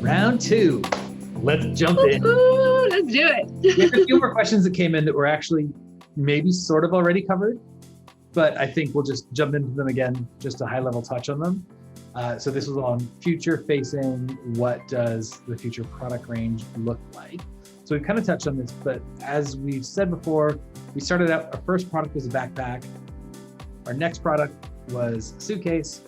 Round two. Let's jump in. Ooh, let's do it. We have a few more questions that came in that were actually maybe sort of already covered, but I think we'll just jump into them again, just a high level touch on them. So this was on future facing. What does the future product range look like? So we've kind of touched on this, but as we've said before, we started out, our first product was a backpack. Our next product was a suitcase.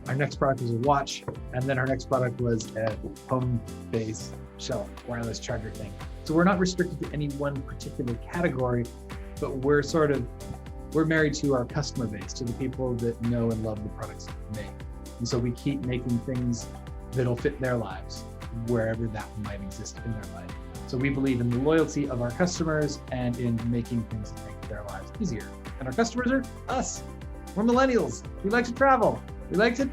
Our next product was a watch. And then our next product was a home-based shelf, wireless charger thing. So we're not restricted to any one particular category, but we're married to our customer base, to the people that know and love the products that we make. And so we keep making things that'll fit their lives, wherever that might exist in their life. So we believe in the loyalty of our customers and in making things that make their lives easier. And our customers are us. We're millennials. We like to travel. We like to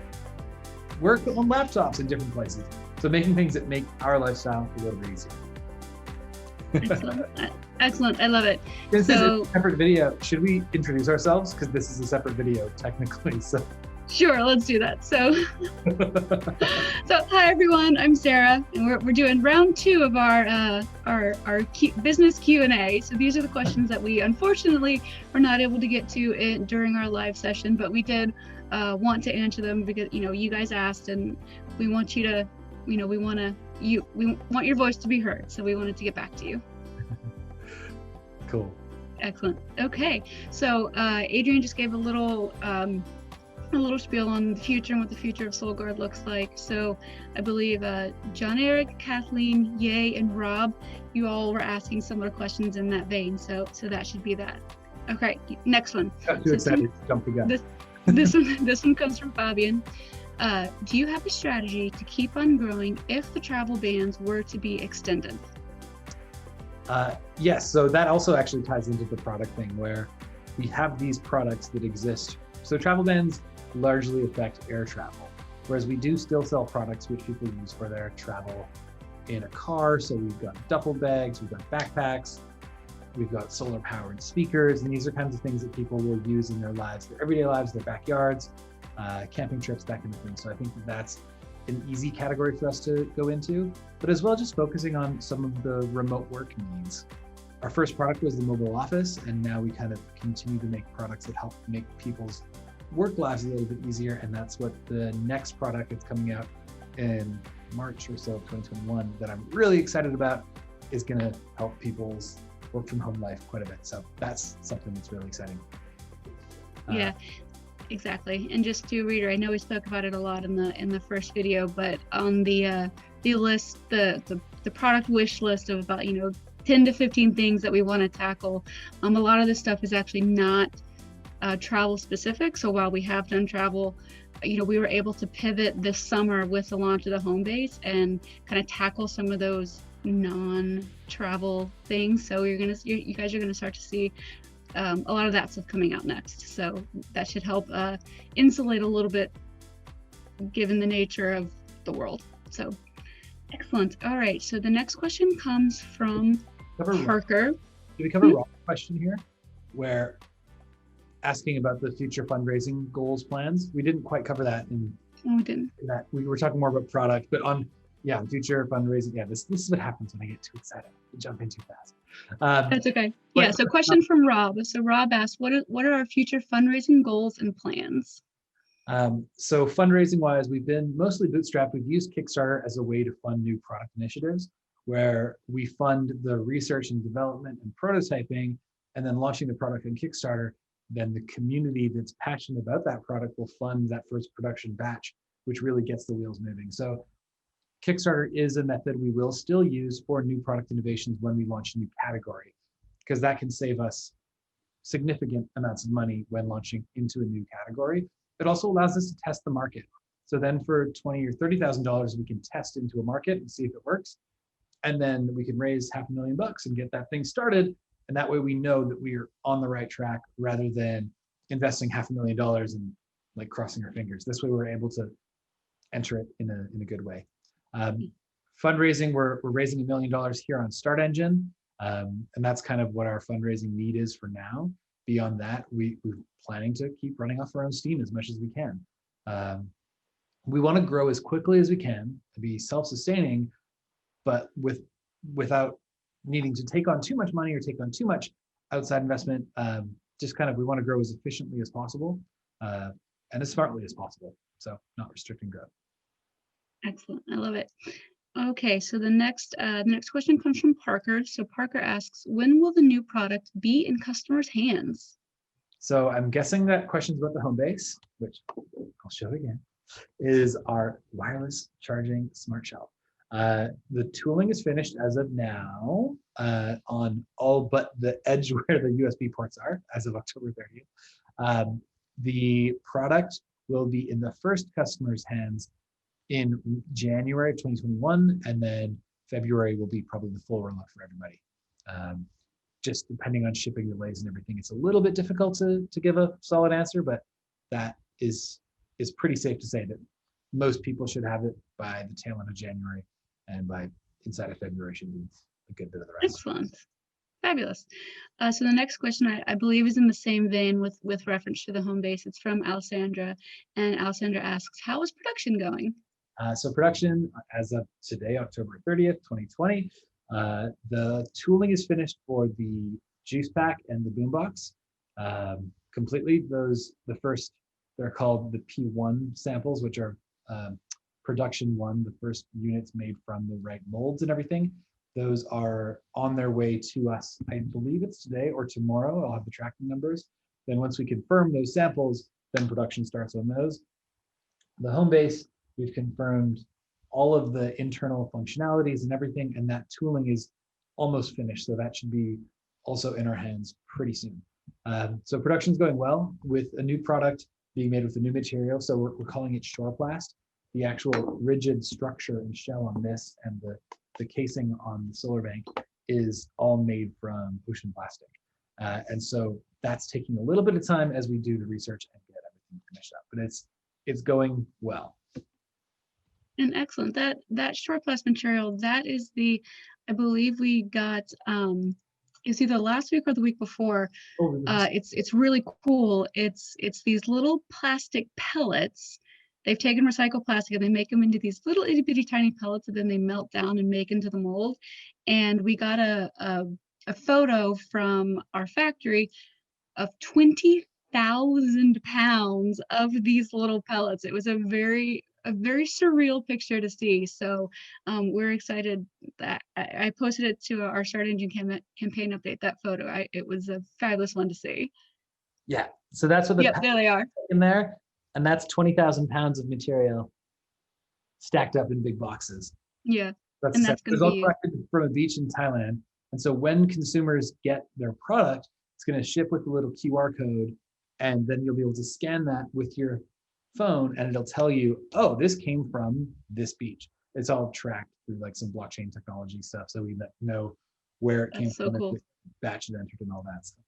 work on laptops in different places. So making things that make our lifestyle a little bit easier. Excellent. Excellent. I love it. This is a separate video. Should we introduce ourselves? Because this is a separate video technically. So sure, let's do that. So hi everyone, I'm Sarah, and we're doing round two of our business Q&A. So these are the questions that we unfortunately were not able to get to during our live session, but we did want to answer them because you guys asked, and we want you to, we want your voice to be heard. So we wanted to get back to you. Cool. Excellent. Okay, so Adrian just gave a little spiel on the future and what the future of SoulGuard looks like. So I believe John Eric, Kathleen, Ye, and Rob, you all were asking similar questions in that vein. So that should be that. Okay, next one. Got too excited to jump the gun. This one comes from Fabian. Do you have a strategy to keep on growing if the travel bans were to be extended? Yes, so that also actually ties into the product thing where we have these products that exist. So travel bans largely affect air travel, whereas we do still sell products which people use for their travel in a car. So we've got duffel bags, we've got backpacks, we've got solar powered speakers, and these are kinds of things that people will use in their lives, their everyday lives, their backyards, camping trips, that kind of thing. So I think that's an easy category for us to go into, but as well just focusing on some of the remote work needs. Our first product was the mobile office, and now we kind of continue to make products that help make people's work lives a little bit easier, and that's what the next product that's coming out in March or so of 2021 that I'm really excited about is going to help people's work from home life quite a bit. So that's something that's really exciting. Yeah, exactly. And just to reiterate, I know we spoke about it a lot in the first video, but on the list, the product wish list of about 10 to 15 things that we want to tackle. A lot of this stuff is actually not travel specific. So while we have done travel, we were able to pivot this summer with the launch of the home base and kind of tackle some of those non-travel things. So you guys are gonna start to see a lot of that stuff coming out next. So that should help insulate a little bit given the nature of the world. So excellent. All right, so the next question comes from Parker. Did we cover Rob's question here, where asking about the future fundraising goals, plans? We didn't quite cover that we didn't. That we were talking more about product, but on future fundraising. Yeah, this is what happens when I get too excited. I jump in too fast. That's okay. Yeah. So question from Rob. So Rob asked, what are our future fundraising goals and plans? So fundraising wise, we've been mostly bootstrapped. We've used Kickstarter as a way to fund new product initiatives, where we fund the research and development and prototyping, and then launching the product on Kickstarter. Then the community that's passionate about that product will fund that first production batch, which really gets the wheels moving. So Kickstarter is a method we will still use for new product innovations when we launch a new category, because that can save us significant amounts of money when launching into a new category. It also allows us to test the market. So then for $20,000 or $30,000, we can test into a market and see if it works. And then we can raise $500,000 and get that thing started. And that way we know that we are on the right track rather than investing $500,000 and like crossing our fingers. This way we're able to enter it in a good way. Fundraising, we're raising $1 million here on Start Engine. And that's kind of what our fundraising need is for now. Beyond that, we're planning to keep running off our own steam as much as we can. we want to grow as quickly as we can to be self-sustaining, but without needing to take on too much money or take on too much outside investment. Just kind of, we want to grow as efficiently as possible and as smartly as possible. So not restricting growth. Excellent. I love it. Okay, so the next question comes from Parker. So Parker asks, when will the new product be in customers' hands? So I'm guessing that question's about the home base, which I'll show again, is our wireless charging smart shelf. The tooling is finished as of now on all but the edge where the USB ports are as of October 30th. The product will be in the first customer's hands in January of 2021, and then February will be probably the full rollout for everybody. Just depending on shipping delays and everything, it's a little bit difficult to give a solid answer, but that is pretty safe to say that most people should have it by the tail end of January, and by inside of February should be a good bit of the rest. Excellent. Fabulous. So the next question I believe is in the same vein with reference to the home base. It's from Alessandra, and Alessandra asks, how is production going? So production as of today, October 30th, 2020, the tooling is finished for the juice pack and the boombox completely. They're called the P1 samples, which are production one, the first units made from the right molds and everything. Those are on their way to us. I believe it's today or tomorrow. I'll have the tracking numbers. Then once we confirm those samples, then production starts on those. The home base, we've confirmed all of the internal functionalities and everything, and that tooling is almost finished. So that should be also in our hands pretty soon. So production's going well with a new product being made with a new material. So we're calling it Shoreplast. The actual rigid structure and shell on this and the casing on the solar bank is all made from ocean plastic. And so that's taking a little bit of time as we do the research and get everything finished up, but it's going well. And excellent. That Shoreplast material, that is I believe we got it's either last week or the week before. Oh, it's really cool. It's these little plastic pellets. They've taken recycled plastic and they make them into these little itty bitty tiny pellets, and then they melt down and make into the mold. And we got a photo from our factory of 20,000 pounds of these little pellets. It was a very surreal picture to see. So we're excited that I posted it to our Start Engine campaign update, that photo. It was a fabulous one to see. Yeah, so that's what there they are in there. And that's 20,000 pounds of material stacked up in big boxes. Yeah, that's all collected from a beach in Thailand. And so when consumers get their product, it's going to ship with a little QR code, and then you'll be able to scan that with your phone, and it'll tell you, oh, this came from this beach. It's all tracked through like some blockchain technology stuff, so we know where it came from, cool. batch it entered and all that stuff.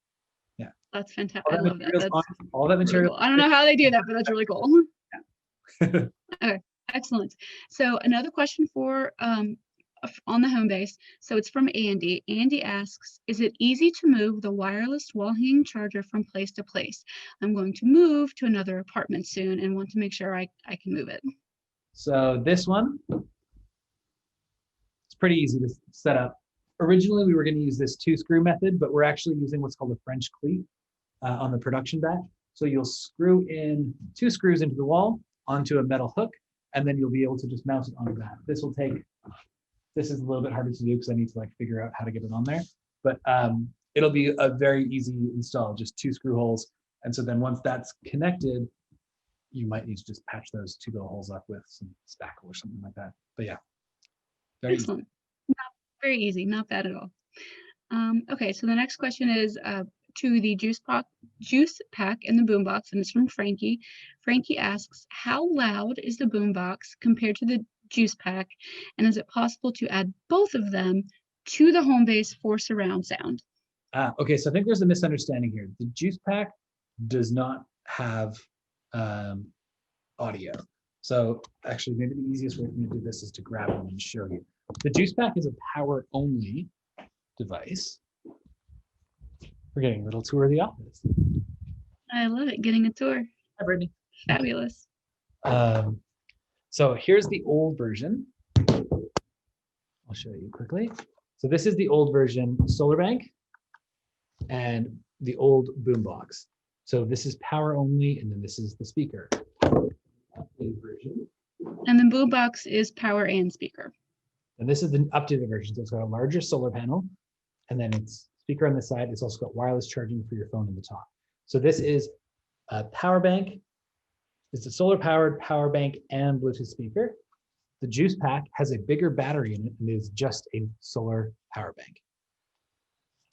Yeah, that's fantastic. I love that. That's all that material. Really cool. I don't know how they do that, but that's really cool. Yeah. Okay, excellent. So another question for on the home base. So it's from Andy. Andy asks, is it easy to move the wireless wall hanging charger from place to place? I'm going to move to another apartment soon and want to make sure I can move it. So this one, it's pretty easy to set up. Originally, we were going to use this 2-screw method, but we're actually using what's called a French cleat on the production batch. So you'll screw in 2 screws into the wall onto a metal hook, and then you'll be able to just mount it onto that. This is a little bit harder to do because I need to figure out how to get it on there, but it'll be a very easy install, just 2 screw holes. And so then once that's connected, you might need to just patch those 2 little holes up with some spackle or something like that. But yeah, very excellent. Easy. Very easy, not bad at all. Okay, so the next question is to the juice pack and the boombox, and it's from Frankie. Frankie asks, how loud is the boombox compared to the juice pack, and is it possible to add both of them to the home base for surround sound? Okay, so I think there's a misunderstanding here. The juice pack does not have audio. So actually, maybe the easiest way for me to do this is to grab one and show you. The juice pack is a power only device. We're getting a little tour of the office. I love it, getting a tour. Hi, Brittany. Fabulous. So here's the old version. I'll show you quickly. So this is the old version solar bank and the old boombox. So this is power only, and then this is the speaker. Version. And then boombox is power and speaker. And this is the updated version. So it's got a larger solar panel, and then it's speaker on the side. It's also got wireless charging for your phone on the top. So this is a power bank. It's a solar powered power bank and Bluetooth speaker. The Juice Pack has a bigger battery in it and is just a solar power bank.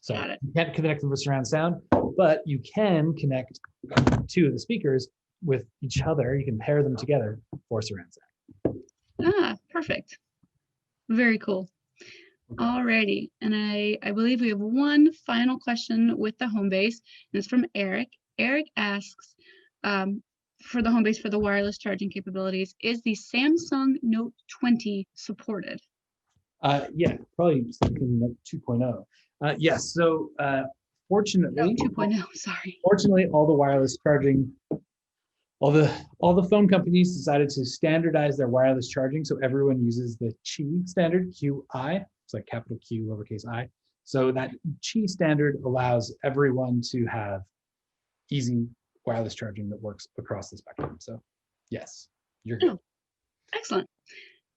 So you can't connect them with surround sound, but you can connect two of the speakers with each other. You can pair them together for surround sound. Ah, perfect. Very cool. Okay. Alrighty, and I believe we have one final question with the home base, and it's from Eric. Eric asks, for the home base for the wireless charging capabilities, is the Samsung Note 20 supported? Yeah, probably something like 2.0. Yes, so fortunately, 2.0, sorry. Fortunately, all the wireless charging, all the phone companies decided to standardize their wireless charging, so everyone uses the Qi standard, QI. It's like capital Q, lowercase I. So that Qi standard allows everyone to have easy wireless charging that works across the spectrum. So yes, you're good. Oh, excellent.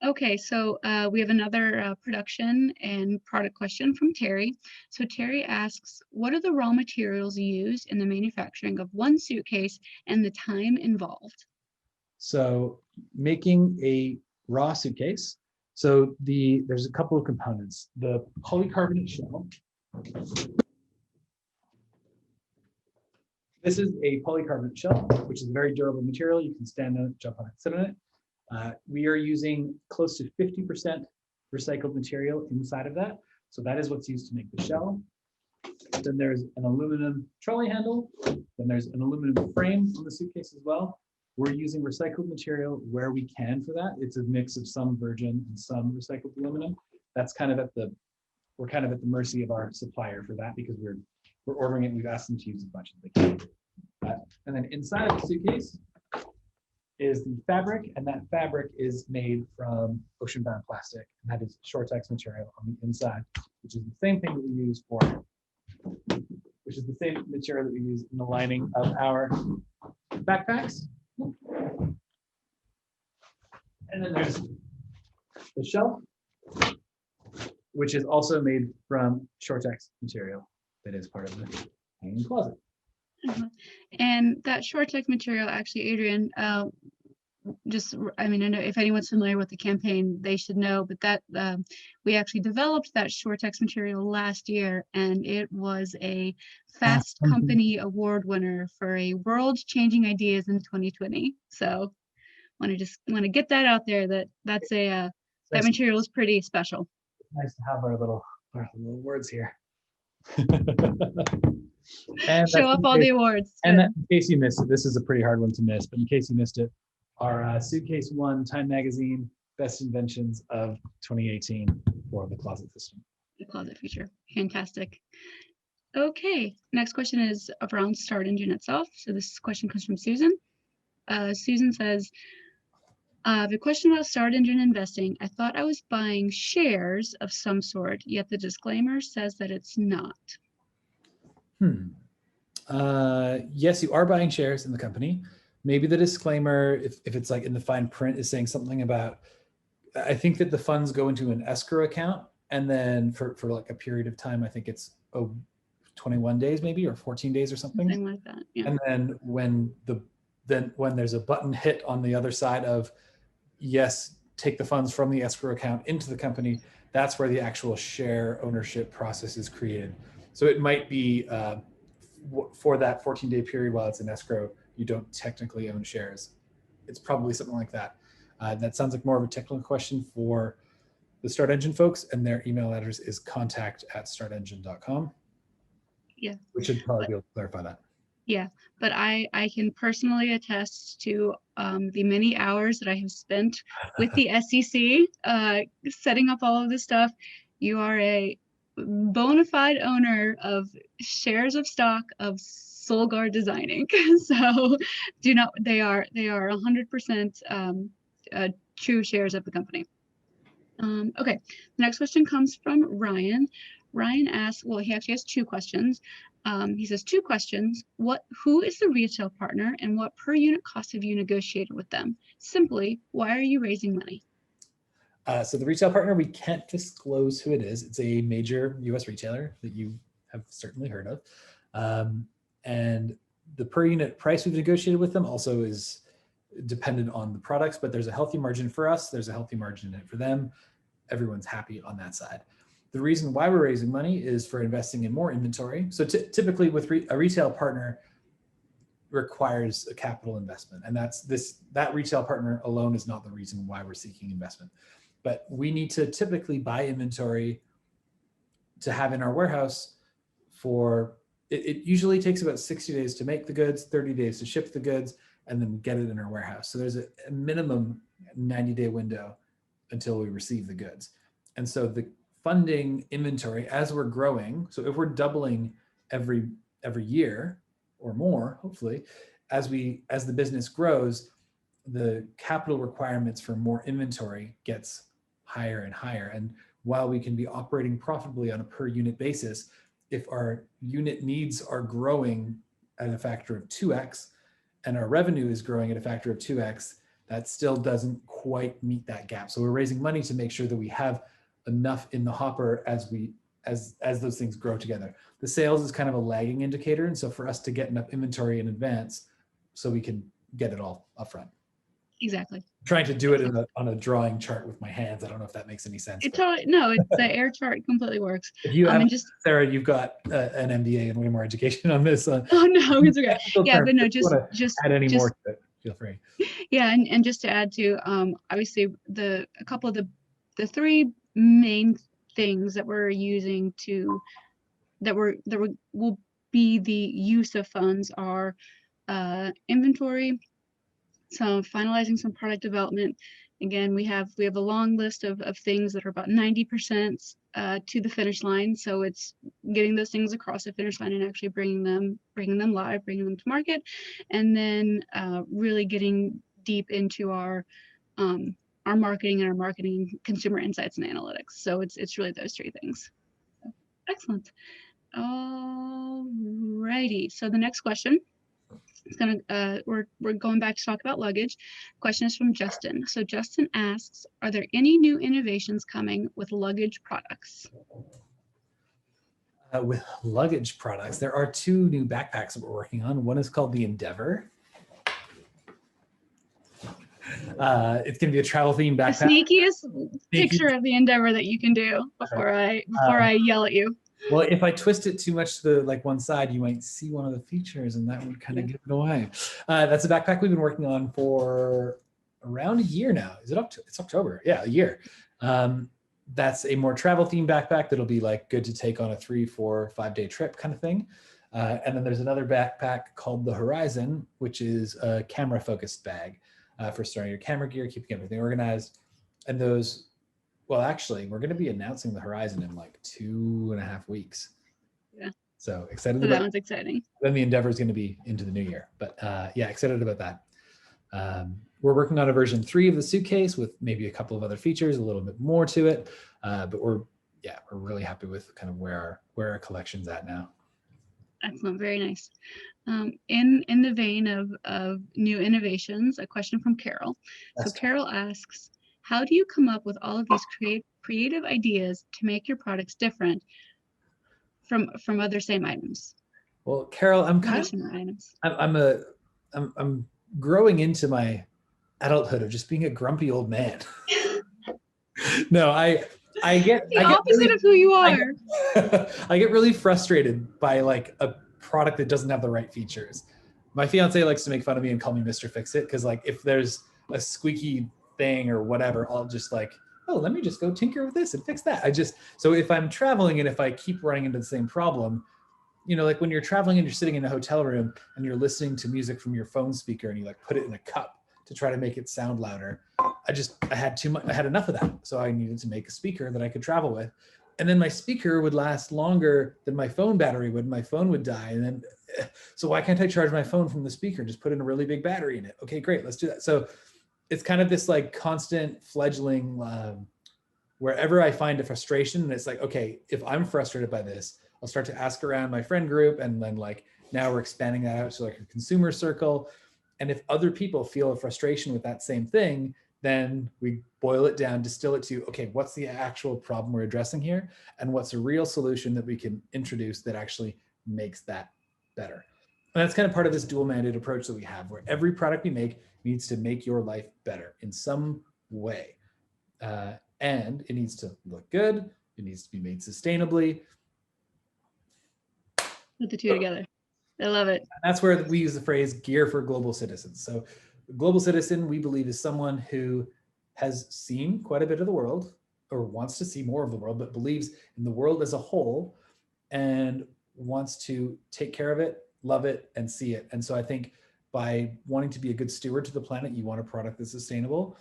Okay, so we have another production and product question from Terry. So Terry asks, what are the raw materials used in the manufacturing of one suitcase and the time involved? So making a raw suitcase, so there's a couple of components. The polycarbonate shell. This is a polycarbonate shell, which is a very durable material. You can stand on it, jump on it, sit on it. We are using close to 50% recycled material inside of that. So that is what's used to make the shell. Then there's an aluminum trolley handle. Then there's an aluminum frame on the suitcase as well. We're using recycled material where we can for that. It's a mix of some virgin and some recycled aluminum. That's kind of we're kind of at the mercy of our supplier for that because we're ordering it and we've asked them to use as much as they can. And then inside of the suitcase is the fabric, and that fabric is made from ocean-bound plastic, and that is Shortex material on the inside, which is the same thing that we use which is the same material that we use in the lining of our backpacks. And then there's the shelf, which is also made from Shortex material that is part of the hanging closet. And that Shortex material, actually, Adrian, I know if anyone's familiar with the campaign, they should know, but that we actually developed that Shortex material last year, and it was a Fast Company award winner for a world-changing ideas in 2020. So want to get that out there, that material is pretty special. It's nice to have our little words here. And show up all the awards. And in case you missed it, this is a pretty hard one to miss, but in case you missed it, our suitcase won Time Magazine Best Inventions of 2018 for the closet system. The closet feature. Fantastic. Okay, next question is around Start Engine itself. So this question comes from Susan. Susan says, the question about Start Engine investing, I thought I was buying shares of some sort, yet the disclaimer says that it's not. Yes, you are buying shares in the company. Maybe the disclaimer, if it's like in the fine print, is saying something about, I think that the funds go into an escrow account, and then for like a period of time, I think it's 21 days maybe, or 14 days or something. Something like that, yeah. And then when there's a button hit on the other side of, yes, take the funds from the escrow account into the company, that's where the actual share ownership process is created. So it might be for that 14-day period while it's in escrow, you don't technically own shares. It's probably something like that. That sounds like more of a technical question for the Start Engine folks, and their email address is contact@startengine.com. Yeah. We should probably be able to clarify that. Yeah, but I can personally attest to the many hours that I have spent with the SEC setting up all of this stuff. You are a bona fide owner of shares of stock of Solgar Designing. So they are 100% true shares of the company. Okay, the next question comes from Ryan. Ryan asks, well, he actually has two questions. He says, two questions. Who is the retail partner and what per unit cost have you negotiated with them? Simply, why are you raising money? So the retail partner, we can't disclose who it is. It's a major US retailer that you have certainly heard of. And the per unit price we've negotiated with them also is dependent on the products, but there's a healthy margin for us. There's a healthy margin in it for them. Everyone's happy on that side. The reason why we're raising money is for investing in more inventory. So typically with a retail partner requires a capital investment. And that retail partner alone is not the reason why we're seeking investment. But we need to typically buy inventory to have in our warehouse for, it usually takes about 60 days to make the goods, 30 days to ship the goods, and then get it in our warehouse. So there's a minimum 90-day window until we receive the goods. And so the funding inventory as we're growing, so if we're doubling every year or more, hopefully, as the business grows, the capital requirements for more inventory gets higher and higher. And while we can be operating profitably on a per unit basis, if our unit needs are growing at a factor of 2x and our revenue is growing at a factor of 2x, that still doesn't quite meet that gap. So we're raising money to make sure that we have enough in the hopper as those things grow together. The sales is kind of a lagging indicator. And so for us to get enough inventory in advance so we can get it all upfront. Exactly. I'm trying to do it on a drawing chart with my hands. I don't know if that makes any sense. The air chart completely works. If you have, Sarah, you've got an MBA and way more education on this. Oh no, it's okay. Yeah, but no, just add any more to it, feel free. Yeah, and just to add to, obviously a couple of the three main things that we're using that will be the use of funds are inventory, finalizing some product development. Again, we have a long list of things that are about 90% to the finish line. So it's getting those things across the finish line and actually bringing them live, bringing them to market, and then really getting deep into our marketing and our marketing consumer insights and analytics. So it's really those three things. So, excellent. Alrighty. So the next question. We're going back to talk about luggage. Question is from Justin. So Justin asks, are there any new innovations coming with luggage products? With luggage products, there are two new backpacks that we're working on. One is called the Endeavor. It's going to be a travel themed backpack. The sneakiest picture of the Endeavor that you can do before I yell at you. Well, if I twist it too much to one side, you might see one of the features and that would kind of give it away. That's a backpack we've been working on for around a year now. Is it up to, it's October? Yeah, a year. That's a more travel themed backpack that'll be good to take on a 3, 4, 5 day trip kind of thing. And then there's another backpack called the Horizon, which is a camera focused bag for storing your camera gear, keeping everything organized. And those, well, actually, we're going to be announcing the Horizon in 2.5 weeks. Yeah. So excited about that. That one's exciting. Then the Endeavor is going to be into the new year. But yeah, excited about that. We're working on a version 3 of the suitcase with maybe a couple of other features, a little bit more to it. But we're really happy with kind of where our collection's at now. Excellent, very nice. In the vein of new innovations, a question from Carol. So Carol asks, how do you come up with all of these creative ideas to make your products different from other same items? Well, Carol, I'm growing into my adulthood of just being a grumpy old man. No, I get the opposite of who you are. I get really frustrated by a product that doesn't have the right features. My fiance likes to make fun of me and call me Mr. Fix-It because if there's a squeaky thing or whatever, I'll just oh, let me just go tinker with this and fix that. So if I'm traveling and if I keep running into the same problem, when you're traveling and you're sitting in a hotel room and you're listening to music from your phone speaker and you put it in a cup to try to make it sound louder. I had too much, I had enough of that. So I needed to make a speaker that I could travel with. And then my speaker would last longer than my phone battery would. My phone would die. And then, so why can't I charge my phone from the speaker? Just put in a really big battery in it. Okay, great, let's do that. So it's kind of this like constant fledgling, wherever I find a frustration, and it's like, okay, if I'm frustrated by this, I'll start to ask around my friend group, and then like now we're expanding that out to like a consumer circle. And if other people feel a frustration with that same thing, then we boil it down, distill it to, okay, what's the actual problem we're addressing here? And what's a real solution that we can introduce that actually makes that better? And that's kind of part of this dual mandate approach that we have, where every product we make needs to make your life better in some way. And it needs to look good. It needs to be made sustainably. Put the two together. I love it. And that's where we use the phrase gear for global citizens. So a global citizen, we believe, is someone who has seen quite a bit of the world, or wants to see more of the world, but believes in the world as a whole and wants to take care of it, love it, and see it. And so I think by wanting to be a good steward to the planet, you want a product that's sustainable.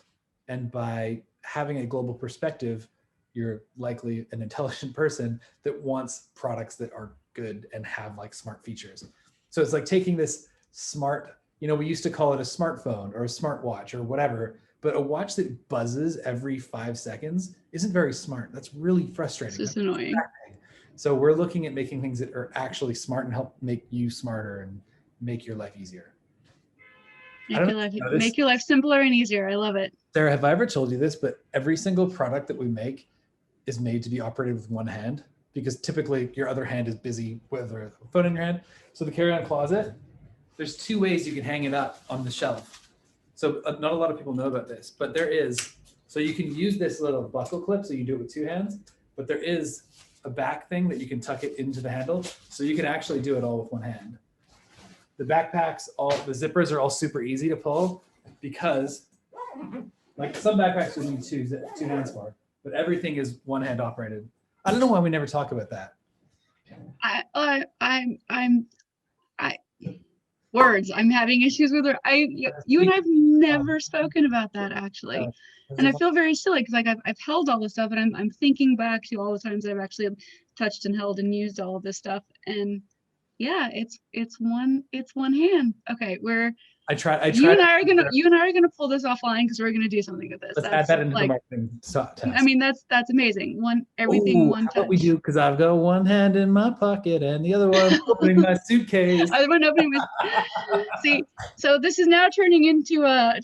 And by having a global perspective, you're likely an intelligent person that wants products that are good and have like smart features. So it's like taking this smart, we used to call it a smartphone or a smartwatch or whatever, but a watch that buzzes every 5 seconds isn't very smart. That's really frustrating. It's just annoying. So we're looking at making things that are actually smart and help make you smarter and make your life easier. Make your life simpler and easier. I love it. Sarah, have I ever told you this, but every single product that we make is made to be operated with one hand, because typically your other hand is busy with a phone in your hand. So the carry-on closet, there's 2 ways you can hang it up on the shelf. So not a lot of people know about this, but there is. So you can use this little buckle clip, so you do it with 2 hands, but there is a back thing that you can tuck it into the handle. So you can actually do it all with 1 hand. The backpacks, the zippers are all super easy to pull, because like some backpacks you need 2 hands for, but everything is 1 hand operated. I don't know why we never talk about that. I'm having issues with her. You and I've never spoken about that actually, and I feel very silly because like I've held all this stuff, and I'm thinking back to all the times I've actually touched and held and used all of this stuff, and yeah, it's one hand. Okay, you and I are gonna pull this offline because we're gonna do something with this. Let's add that into the marketing test. I mean, that's amazing. One touch. What we do, because I've got 1 hand in my pocket and the other one opening my suitcase. Other one opening my. See, so this is now turning into a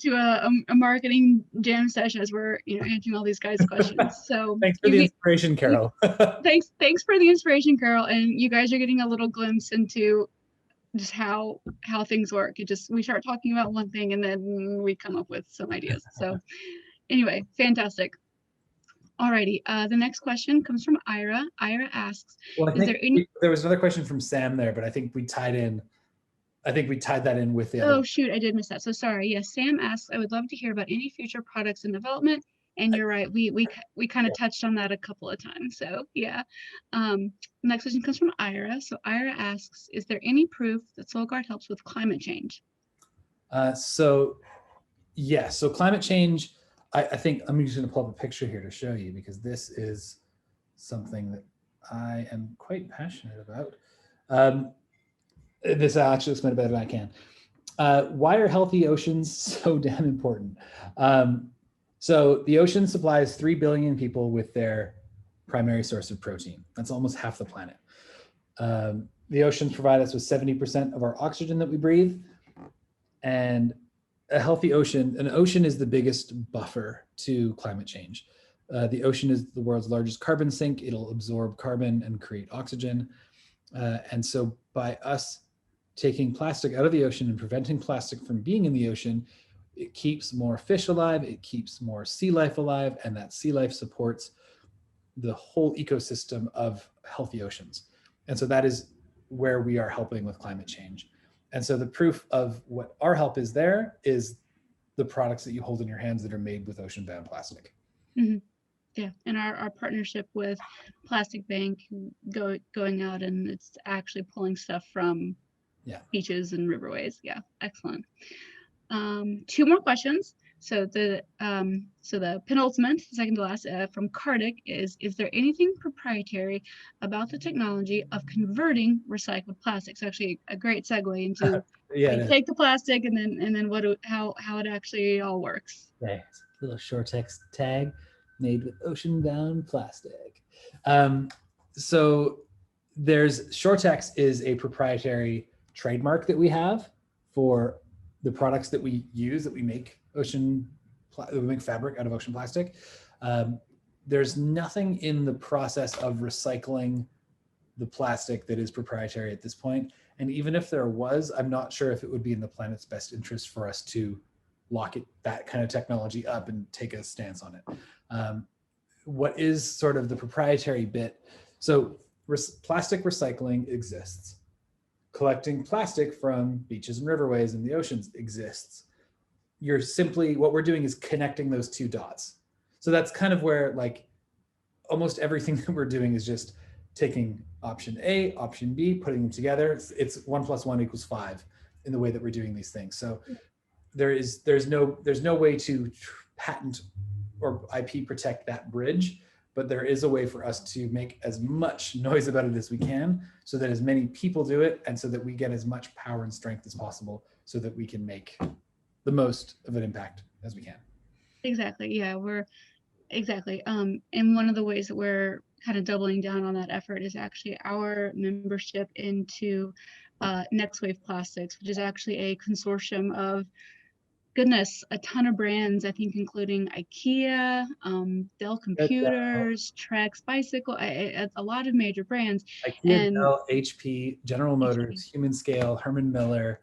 marketing jam session as we're answering all these guys' questions. So thanks for the inspiration, Carol. Thanks for the inspiration, Carol, and you guys are getting a little glimpse into just how things work. We start talking about one thing and then we come up with some ideas. So anyway, fantastic. Alrighty, the next question comes from Ira. Ira asks, well, there was another question from Sam there, but I think we tied that in with the other. Oh shoot, I did miss that. So sorry. Yes, Sam asks, I would love to hear about any future products in development. And you're right, we kind of touched on that a couple of times. So yeah. The next question comes from Ira. So Ira asks, is there any proof that SoulGuard helps with climate change? So climate change, I think I'm just going to pull up a picture here to show you, because this is something that I am quite passionate about. This I'll actually explain it better than I can. Why are healthy oceans so damn important? So the ocean supplies 3 billion people with their primary source of protein. That's almost half the planet. The oceans provide us with 70% of our oxygen that we breathe. And an ocean is the biggest buffer to climate change. The ocean is the world's largest carbon sink. It'll absorb carbon and create oxygen. And so by us taking plastic out of the ocean and preventing plastic from being in the ocean, it keeps more fish alive, it keeps more sea life alive, and that sea life supports the whole ecosystem of healthy oceans. And so that is where we are helping with climate change. And so the proof of what our help is there is the products that you hold in your hands that are made with ocean-bound plastic. Mm-hmm. Yeah, and our partnership with Plastic Bank going out, and it's actually pulling stuff from beaches and riverways. Yeah, excellent. 2 more questions. So the penultimate, second to last, from Kartik is there anything proprietary about the technology of converting recycled plastics? Actually, a great segue into Yeah, we take the plastic and then how it actually all works. Okay, little short text tag made with ocean-bound plastic. So there's Shortex is a proprietary trademark that we have for the products that we use, that we make we make fabric out of ocean plastic. There's nothing in the process of recycling the plastic that is proprietary at this point. And even if there was, I'm not sure if it would be in the planet's best interest for us to lock that kind of technology up and take a stance on it. What is sort of the proprietary bit? So plastic recycling exists. Collecting plastic from beaches and riverways and the oceans exists. What we're doing is connecting those two dots. So that's kind of where like almost everything that we're doing is just taking option A, option B, putting them together. It's 1 + 1 = 5 in the way that we're doing these things. So there's no way to patent or IP protect that bridge, but there is a way for us to make as much noise about it as we can, so that as many people do it, and so that we get as much power and strength as possible, so that we can make the most of an impact as we can. Exactly. Yeah, exactly. And one of the ways that we're kind of doubling down on that effort is actually our membership into Next Wave Plastics, which is actually a consortium of a ton of brands, I think, including IKEA, Dell Computers, Trex Bicycle, a lot of major brands. IKEA, and Dell, HP, General Motors, Human Scale, Herman Miller.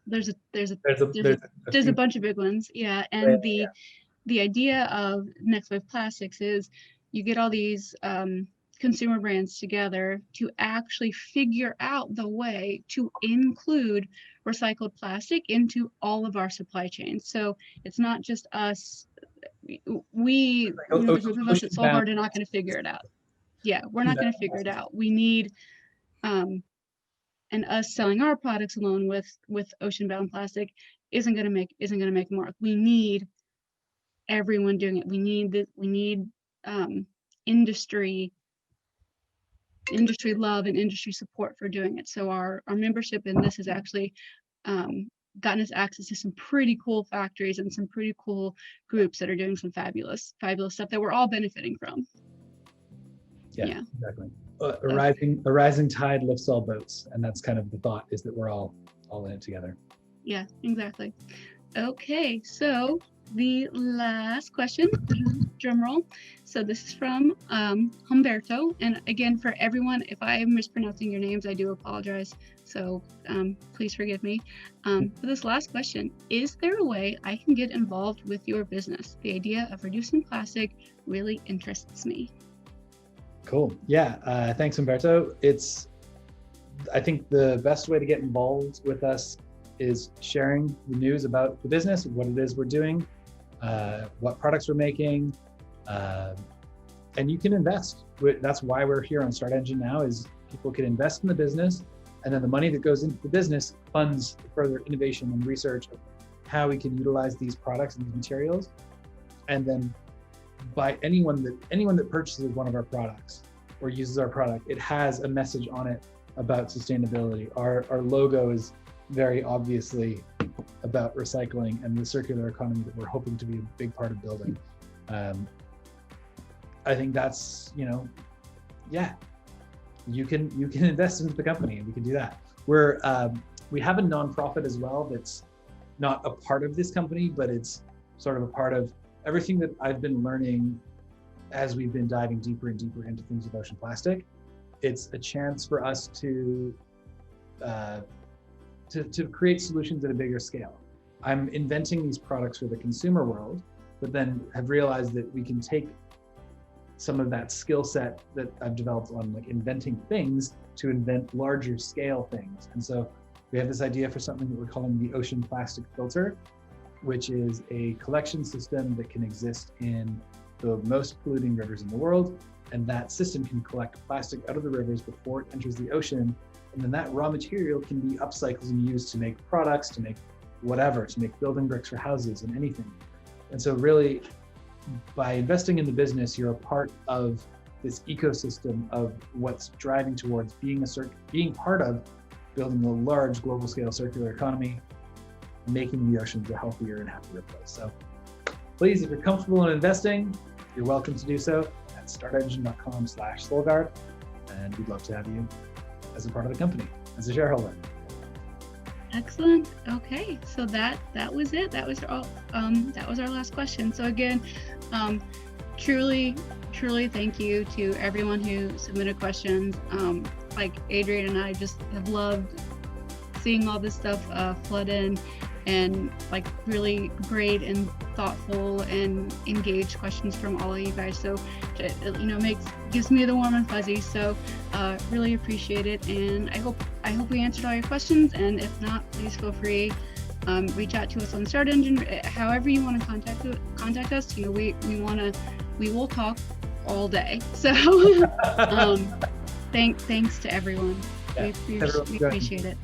There's a bunch of big ones. Yeah. And the idea of Next Wave Plastics is you get all these consumer brands together to actually figure out the way to include recycled plastic into all of our supply chains. So it's not just us. The group of us at Solhard are not going to figure it out. Yeah, we're not going to figure it out. We need, and us selling our products alone with ocean-bound plastic isn't going to make a mark. We need everyone doing it. We need industry love and industry support for doing it. So our membership in this has actually gotten us access to some pretty cool factories and some pretty cool groups that are doing some fabulous stuff that we're all benefiting from. Yeah. Exactly. A rising tide lifts all boats, and that's kind of the thought, is that we're all in it together. Yeah, exactly. Okay, so the last question, drum roll. So this is from Humberto, and again, for everyone, if I am mispronouncing your names, I do apologize. So please forgive me. For this last question, is there a way I can get involved with your business? The idea of reducing plastic really interests me. Cool. Yeah. Thanks, Humberto. I think the best way to get involved with us is sharing the news about the business, what it is we're doing, what products we're making, and you can invest. That's why we're here on Start Engine now, is people can invest in the business, and then the money that goes into the business funds further innovation and research of how we can utilize these products and these materials. And then by anyone that purchases one of our products or uses our product, it has a message on it about sustainability. Our logo is very obviously about recycling and the circular economy that we're hoping to be a big part of building. I think that's, you can invest into the company, and we can do that. We have a nonprofit as well that's not a part of this company, but it's sort of a part of everything that I've been learning as we've been diving deeper and deeper into things with ocean plastic. It's a chance for us to create solutions at a bigger scale. I'm inventing these products for the consumer world, but then have realized that we can take some of that skill set that I've developed on like inventing things to invent larger scale things. And so we have this idea for something that we're calling the ocean plastic filter, which is a collection system that can exist in the most polluting rivers in the world. And that system can collect plastic out of the rivers before it enters the ocean. And then that raw material can be upcycled and used to make products, to make whatever, to make building bricks for houses and anything. And so really, by investing in the business, you're a part of this ecosystem of what's driving towards being part of building a large global scale circular economy, making the oceans a healthier and happier place. So please, if you're comfortable in investing, you're welcome to do so at startengine.com/SoulGuard. And we'd love to have you as a part of the company, as a shareholder. Excellent. Okay, so that was it. That was all. That was our last question. So again, truly thank you to everyone who submitted questions. Like Adrian and I just have loved seeing all this stuff flood in, and like really great and thoughtful and engaged questions from all of you guys. So gives me the warm and fuzzy. So really appreciate it, and I hope we answered all your questions. And if not, please feel free reach out to us on Start Engine. However you want to contact us. We will talk all day. So thanks to everyone. Yeah, We appreciate it.